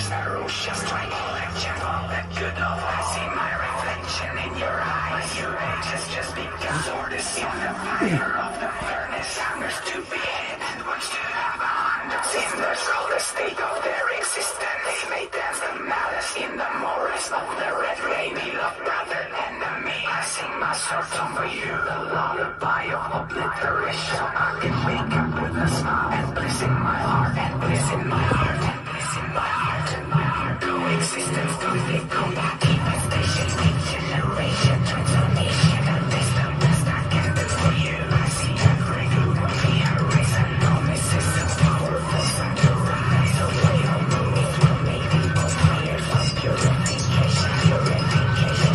fierce, ferocious, tribal, and gentle, that good of all. I see my reflection in your eyes. My new age has just begun. Sword is in the fire of the furnace. Hungers to be hid and wants to have a hand. Sinners call the state of their existence. They may dance the malice in the morris of the red ray. Beloved brother, enemy. I sing my sword song for you, the lullaby of obliteration. So I can wake up with a smile and bliss in my heart, and bliss in my heart, and bliss in my heart, and my heart. Coexistence, do they combat? Devastation, degeneration, transformation. And this the best I can do for you. I see every good of me erase and promises so powerful sun to rise. So way of moves will make people tired of purification, purification.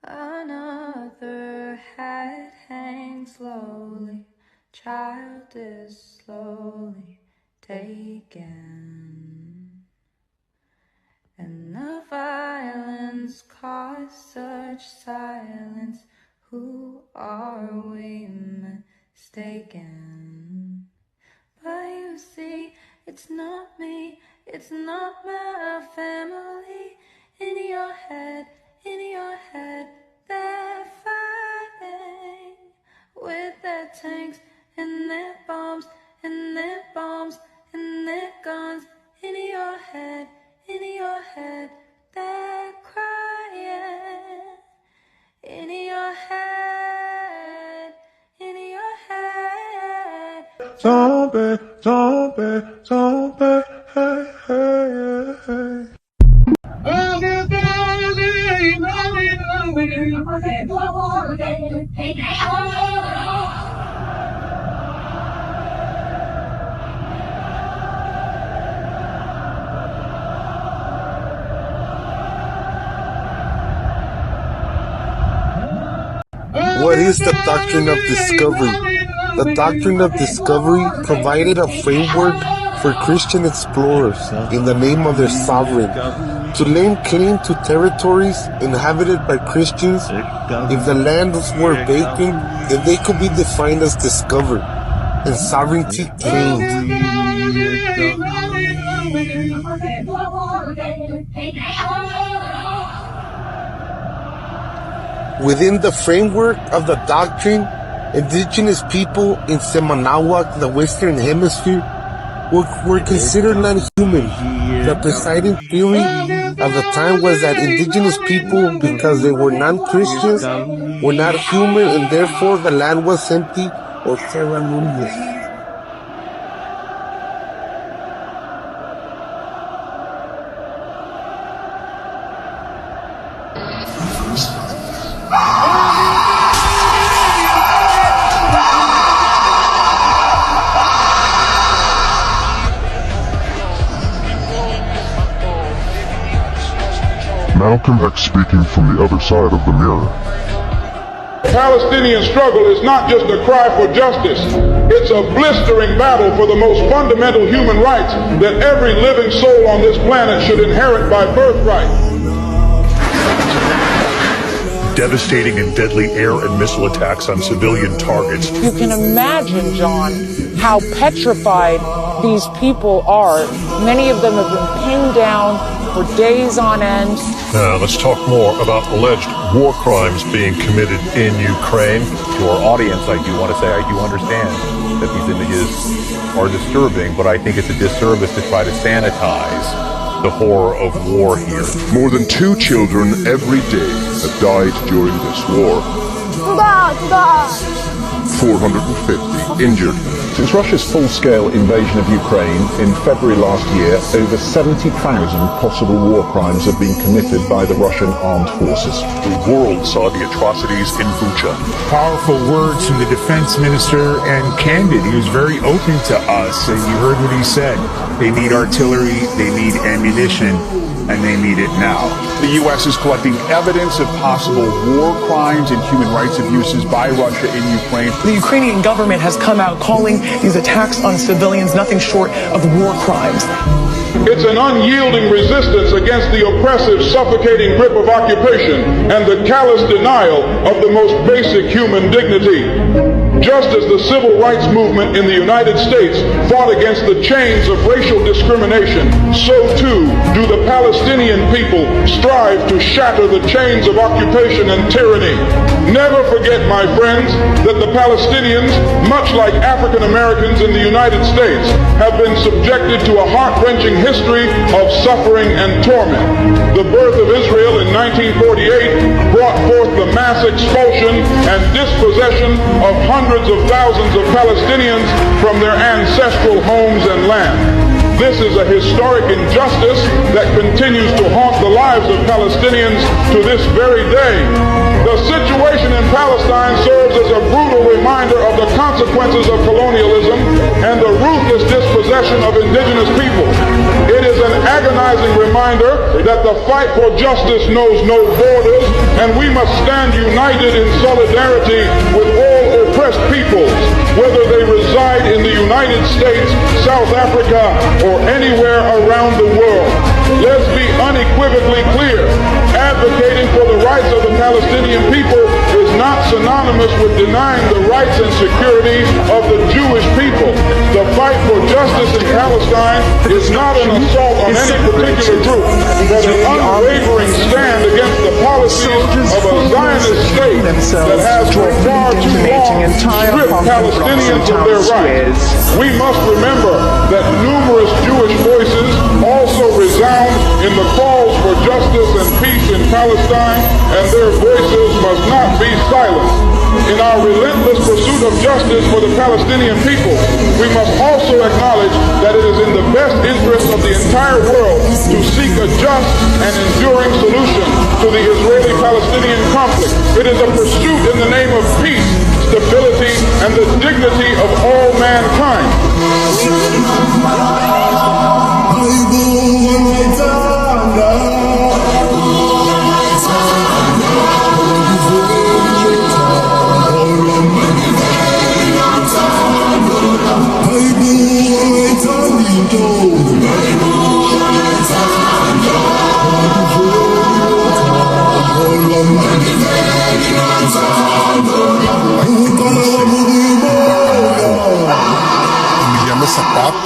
Another hat hangs slowly, child is slowly taken, and the violence caused such silence. Who are we mistaken? But you see, it's not me, it's not my family. In your head, they're fighting with their tanks and their bombs and their bombs and their guns. In your head, they're crying. In your head, zombie, zombie, zombie, hey, hey, hey. What is the doctrine of discovery? The doctrine of discovery provided a framework for Christian explorers, in the name of their sovereign, to lay claim to territories inhabited by Christians. If the lands were vacant, then they could be defined as discovered, and sovereignty claimed. Within the framework of the doctrine, indigenous people in Semanawak, the Western Hemisphere, were considered non-human. The presiding theory of the time was that indigenous people, because they were non-Christians, were not human, and therefore the land was empty or terra nullius. Malcolm X speaking from the other side of the mirror. The Palestinian struggle is not just a cry for justice. It's a blistering battle for the most fundamental human rights that every living soul on this planet should inherit by birthright. Devastating and deadly air and missile attacks on civilian targets. You can imagine, John, how petrified these people are. Many of them have been pinned down for days on end. Let's talk more about alleged war crimes being committed in Ukraine. To our audience, I do want to say I do understand that these images are disturbing, but I think it's a disservice to try to sanitize the horror of war here. More than 2 children every day have died during this war. 450 injured. Since Russia's full-scale invasion of Ukraine in February last year, over 70,000 possible war crimes have been committed by the Russian armed forces. The world saw the atrocities in Bucha. Powerful words from the defense minister, and candid. He was very open to us, and you heard what he said. They need artillery, they need ammunition, and they need it now. The U.S. is collecting evidence of possible war crimes and human rights abuses by Russia in Ukraine. The Ukrainian government has come out calling these attacks on civilians nothing short of war crimes. It's an unyielding resistance against the oppressive, suffocating grip of occupation and the callous denial of the most basic human dignity. Just as the civil rights movement in the United States fought against the chains of racial discrimination, so too do the Palestinian people strive to shatter the chains of occupation and tyranny. Never forget, my friends, that the Palestinians, much like African Americans in the United States, have been subjected to a heart-wrenching history of suffering and torment. The birth of Israel in 1948 brought forth the mass expulsion and dispossession of hundreds of thousands of Palestinians from their ancestral homes and land. This is a historic injustice that continues to haunt the lives of Palestinians to this very day. The situation in Palestine serves as a brutal reminder of the consequences of colonialism and the ruthless dispossession of indigenous people. It is an agonizing reminder that the fight for justice knows no borders, and we must stand united in solidarity with all oppressed peoples, whether they reside in the United States, South Africa, or anywhere around the world. Let's be unequivocally clear. Advocating for the rights of the Palestinian people is not synonymous with denying the rights and security of the Jewish people. The fight for justice in Palestine is not an assault on any particular group, but an unwavering stand against the policies of a Zionist state that has for far too long stripped Palestinians of their rights. We must remember that numerous Jewish voices also resound in the calls for justice and peace in Palestine, and their voices must not be silenced. In our relentless pursuit of justice for the Palestinian people, we must also acknowledge that it is in the best interest of the entire world to seek a just and enduring solution to the Israeli-Palestinian conflict. It is a pursuit in the name of peace, stability, and the dignity of all mankind.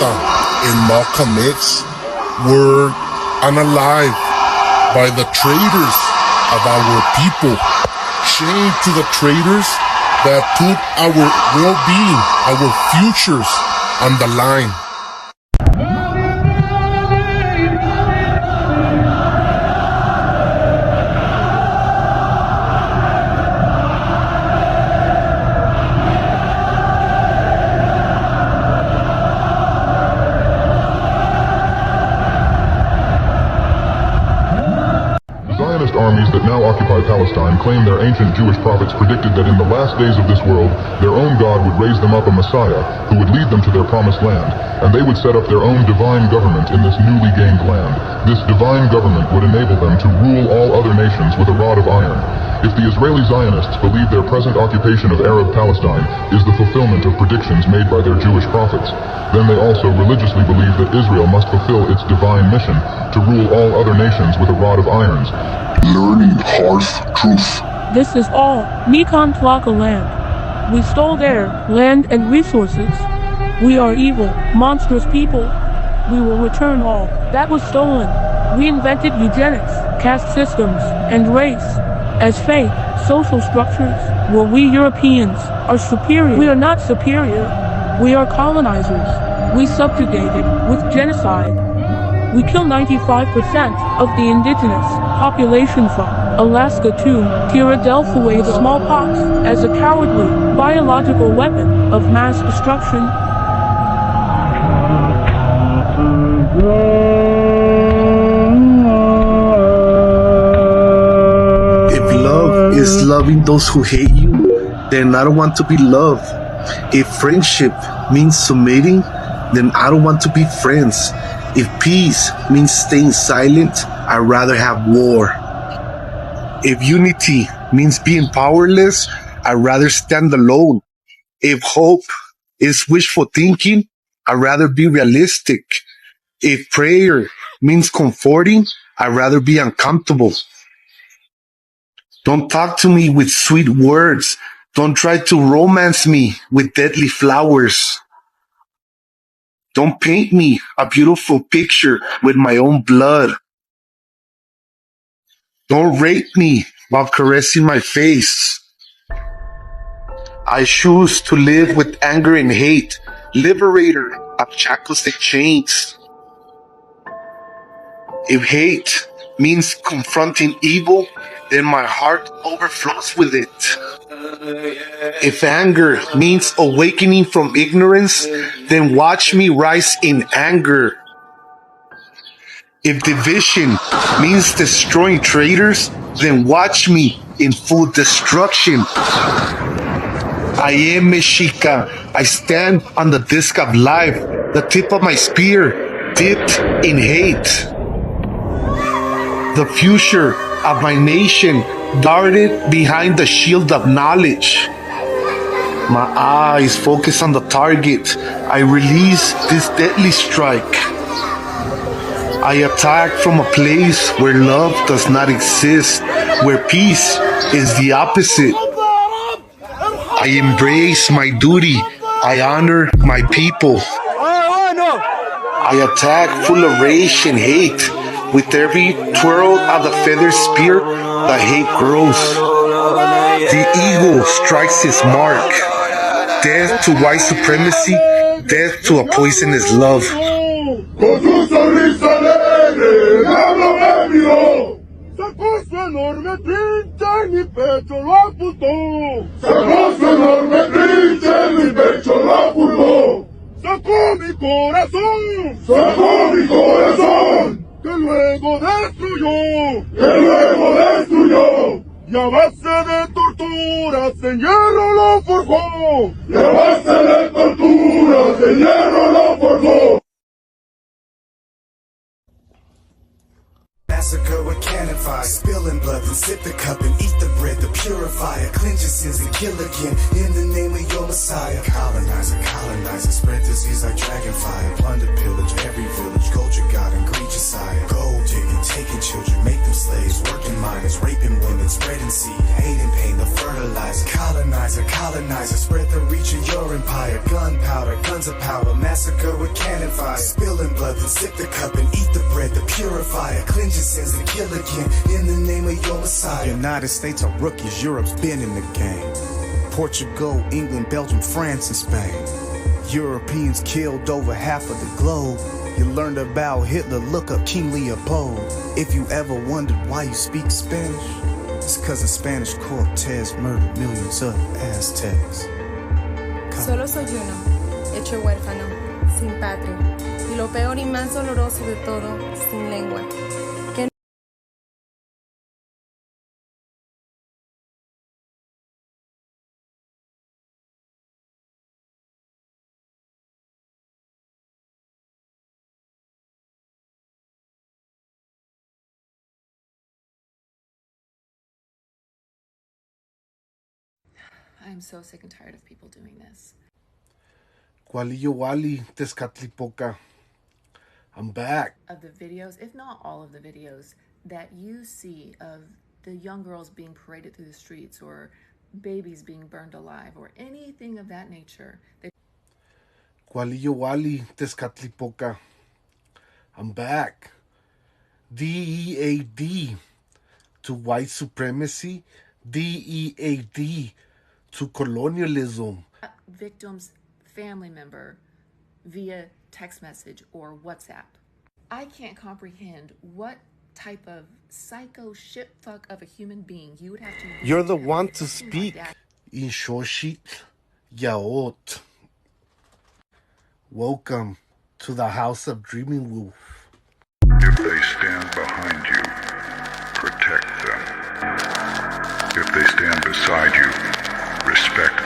Martha and Malcolm X were unalived by the traitors of our people. Shame to the traitors that put our well-being, our futures on the line. Armies that now occupy Palestine claim their ancient Jewish prophets predicted that in the last days of this world, their own God would raise them up a Messiah who would lead them to their promised land, and they would set up their own divine government in this newly gained land. This divine government would enable them to rule all other nations with a rod of iron. If the Israeli Zionists believe their present occupation of Arab Palestine is the fulfillment of predictions made by their Jewish prophets, then they also religiously believe that Israel must fulfill its divine mission to rule all other nations with a rod of irons. Learning harsh truth. This is all Mekong Tlaka land. We stole their land and resources. We are evil, monstrous people. We will return all that was stolen. We invented eugenics, caste systems, and race as faith, social structures, where we Europeans are superior. We are not superior. We are colonizers. We subjugated with genocide. We kill 95% of the indigenous population from Alaska to Tierra del Fuego with smallpox as a cowardly biological weapon of mass destruction. If love is loving those who hate you, then I don't want to be loved. If friendship means submitting, then I don't want to be friends. If peace means staying silent, I'd rather have war. If unity means being powerless, I'd rather stand alone. If hope is wishful thinking, I'd rather be realistic. If prayer means comforting, I'd rather be uncomfortable. Don't talk to me with sweet words. Don't try to romance me with deadly flowers. Don't paint me a beautiful picture with my own blood. Don't rape me while caressing my face. I choose to live with anger and hate, liberator of shackles and chains. If hate means confronting evil, then my heart overflows with it. If anger means awakening from ignorance, then watch me rise in anger. If division means destroying traitors, then watch me in full destruction. I am Mexica. I stand on the disc of life, the tip of my spear dipped in hate. The future of my nation guarded behind the shield of knowledge. My eyes focus on the target. I release this deadly strike. I attack from a place where love does not exist, where peace is the opposite. I embrace my duty. I honor my people. I attack full of rage and hate. With every twirl of the feather spear, the hate grows. The eagle strikes his mark. Death to white supremacy, death to a poisonous love. Con su sonrisa alegre, habla medio. Sacó su enorme trinche en mi pecho lo apuntó. Sacó su enorme trinche en mi pecho lo apuntó. Sacó mi corazón. Sacó mi corazón. Que luego destruyó. Que luego destruyó. Y a base de torturas en hierro lo forjó. Y a base de torturas en hierro lo forjó. Massacre with cannon fire, spilling blood, then sip the cup and eat the bread, the purifier, cleanse your sins and kill again, in the name of your Messiah. Colonizer, colonizer, spread disease like dragon fire, plunder, pillage every village, culture god and greed your sire. Gold digging, taking children, make them slaves, working miners, raping women, spreading seed, hate and pain, the fertilizer. Colonizer, colonizer. colonizer, spread the reach of your empire. Gunpowder, guns of power, massacre with cannon fire. Spilling blood, then sip the cup and eat the bread. The purifier, cleanse your sins and kill again in the name of your Messiah. United States are rookies, Europe's been in the game. Portugal, England, Belgium, France, and Spain. Europeans killed over half of the globe. You learned about Hitler, look up King Leopold. If you ever wondered why you speak Spanish, it's cause the Spanish Cortez murdered millions of Aztecs. Solo soy uno, hecho huérfano, sin patria. Y lo peor y más doloroso de todo, sin lengua. I'm so sick and tired of people doing this. Kualillo Wali, Tezcatlipoca. I'm back. Of the videos, if not all of the videos, that you see of the young girls being paraded through the streets or babies being burned alive or anything of that nature. Kualillo Wali, Tezcatlipoca. I'm back. DEAD to white supremacy. DEAD to colonialism. Victim's family member via text message or WhatsApp. I can't comprehend what type of psycho shitfuck of a human being you would have to use. You're the one to speak. In Shoshit Yaot. Welcome to the house of Dreaming Wolf. If they stand behind you, protect them. If they stand beside you, respect